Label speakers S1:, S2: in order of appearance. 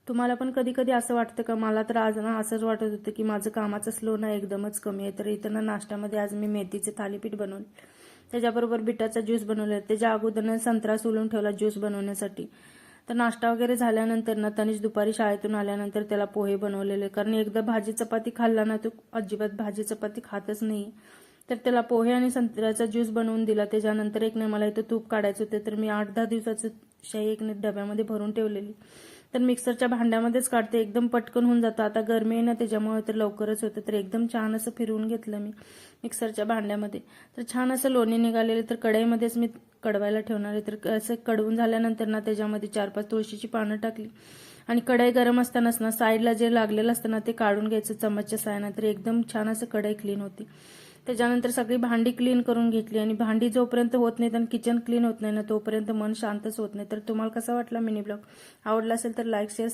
S1: तुम्हाला पण कधी कधी असं वाटतं का? मला तर आज ना असंच वाटत होतं की माझं कामाचं स्लो ना एकदमच कमी आहे. तर इथं ना नाश्त्यामध्ये आज मी मेथीचे थालीपीठ बनवले, त्याच्याबरोबर बिटाचा ज्यूस बनवला, त्याच्या अगोदर संत्रा सोलून ठेवला ज्यूस बनवण्यासाठी. तर नाश्ता वगैरे झाल्यानंतर ना तनिष दुपारी शाळेतून आल्यानंतर त्याला पोहे बनवलेले, कारण एकदा भाजी चपाती खाल्ला ना तो अजिबात भाजी चपाती खातच नाही. तर त्याला पोहे आणि संत्र्याचा ज्यूस बनवून दिला. त्याच्यानंतर एक नाही मला इथं तूप काढायचं होतं, तर मी 8-10 दिवसाचं शाई एक डब्यामध्ये भरून ठेवलेली. तर मिक्सरच्या भांड्यामध्येच काढते, एकदम पटकन होऊन जातं. आता गरमी आहे ना त्याच्यामुळे तर लवकरच होतं. तर एकदम छान असं फिरवून घेतलं मी मिक्सरच्या भांड्यामध्ये. तर छान असं लोणी निघालेलं. तर कढईमध्येच मी कडवायला ठेवणार आहे. तर असं कडवून झाल्यानंतर ना त्याच्यामध्ये 4-5 तुळशीची पानं टाकली आणि कढई गरम असतानाच ना साईडला जे लागलेलं असतं ना ते काढून घ्यायचं चमचच्या साहाय्याने. तर एकदम छान असं कढई क्लीन होती. त्याच्यानंतर सगळी भांडी क्लीन करून घेतली आणि भांडी जोपर्यंत होत नाहीत आणि किचन क्लीन होत नाही ना तोपर्यंत मन शांतच होत नाही. तर तुम्हाला कसा वाटला मिनी ब्लॉग? आवडला असेल तर लाईक शेअर